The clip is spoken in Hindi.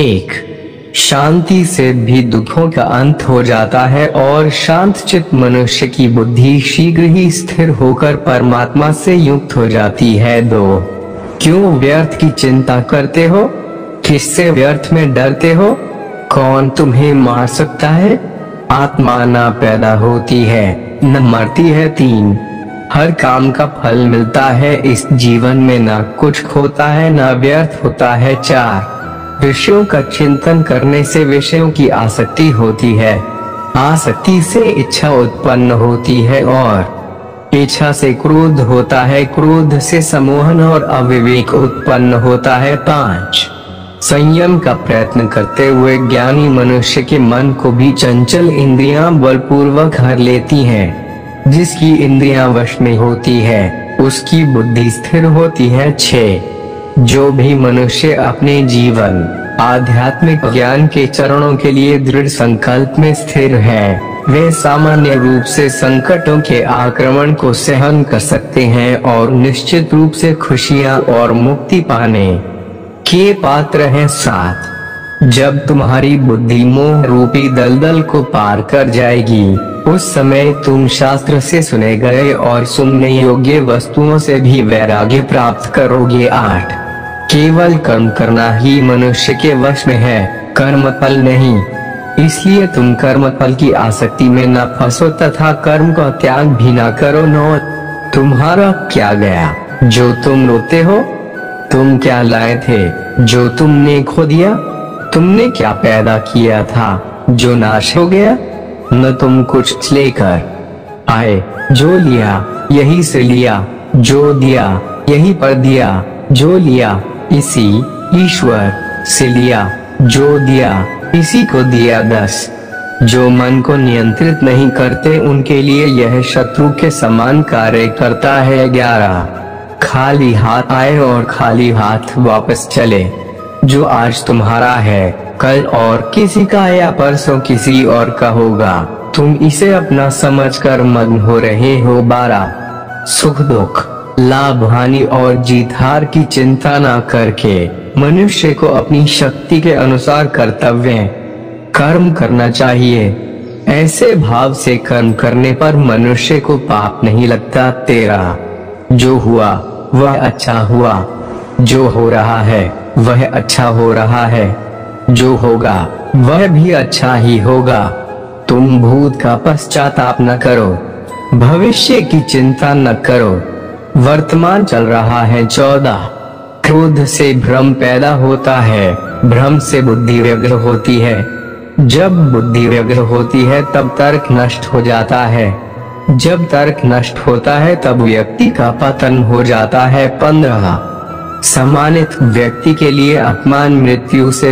एक, शांति से भी दुखों का अंत हो जाता है और शांत चित्त मनुष्य की बुद्धि शीघ्र ही स्थिर होकर परमात्मा से युक्त हो जाती है। दो, क्यों व्यर्थ की चिंता करते हो? किससे व्यर्थ में डरते हो? कौन तुम्हें मार सकता है? आत्मा ना पैदा होती है न मरती है। तीन, हर काम का फल मिलता है इस जीवन में, ना कुछ खोता है ना व्यर्थ होता है। चार, विषयों का चिंतन करने से विषयों की आसक्ति होती है, आसक्ति से इच्छा उत्पन्न होती है और इच्छा से क्रोध होता है, क्रोध से सम्मोहन और अविवेक उत्पन्न होता है। पांच, संयम का प्रयत्न करते हुए ज्ञानी मनुष्य के मन को भी चंचल इंद्रियां बलपूर्वक हर लेती हैं। जिसकी इंद्रियां वश में होती है उसकी बुद्धि स्थिर होती है। छह, जो भी मनुष्य अपने जीवन आध्यात्मिक ज्ञान के चरणों के लिए दृढ़ संकल्प में स्थिर है, वे सामान्य रूप से संकटों के आक्रमण को सहन कर सकते हैं और निश्चित रूप से खुशियां और मुक्ति पाने के पात्र हैं। सात, जब तुम्हारी बुद्धि मोह रूपी दलदल को पार कर जाएगी उस समय तुम शास्त्र से सुने गए और सुनने योग्य वस्तुओं से भी वैराग्य प्राप्त करोगे। आठ, केवल कर्म करना ही मनुष्य के वश में है, कर्म फल नहीं। इसलिए तुम कर्म फल की आसक्ति में न फंसो तथा कर्म का त्याग भी न करो। नौ, तुम्हारा क्या गया जो तुम रोते हो? तुम क्या लाए थे जो तुमने खो दिया? तुमने क्या पैदा किया था जो नाश हो गया? न तुम कुछ लेकर आए, जो लिया यही से लिया, जो दिया यही पर दिया, जो लिया इसी ईश्वर से लिया, जो दिया इसी को दिया। 10, जो मन को नियंत्रित नहीं करते उनके लिए यह शत्रु के समान कार्य करता है। 11, खाली हाथ आए और खाली हाथ वापस चले। जो आज तुम्हारा है कल और किसी का या परसों किसी और का होगा, तुम इसे अपना समझकर मग्न हो रहे हो। 12, सुख दुख लाभ हानि और जीत हार की चिंता न करके मनुष्य को अपनी शक्ति के अनुसार कर्तव्य कर्म करना चाहिए। ऐसे भाव से कर्म करने पर मनुष्य को पाप नहीं लगता। 13, जो हुआ वह अच्छा हुआ, जो हो रहा है वह अच्छा हो रहा है, जो होगा वह भी अच्छा ही होगा। तुम भूत का पश्चाताप न करो, भविष्य की चिंता न करो, वर्तमान चल रहा है। 14, क्रोध से भ्रम पैदा होता है, भ्रम से बुद्धि व्यग्र होती है, जब बुद्धि व्यग्र होती है तब तर्क नष्ट हो जाता है, जब तर्क नष्ट होता है तब व्यक्ति का पतन हो जाता है। 15, सम्मानित व्यक्ति के लिए अपमान मृत्यु से